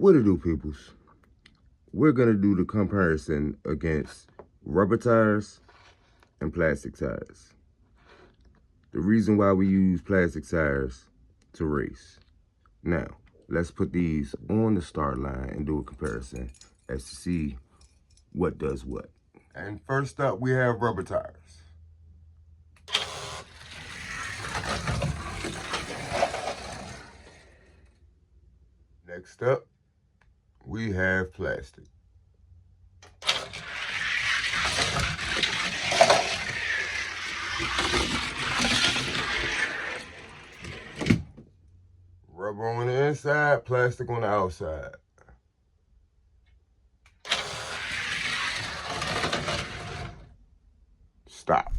What it do, peoples? We're gonna do the comparison against rubber tires and plastic tires. The reason why we use plastic tires to race. Now, let's put these on the start line and do a comparison as to see what does what. And first up, we have rubber tires. Next up, we have plastic. Rubber on the inside, plastic on the outside. Stop.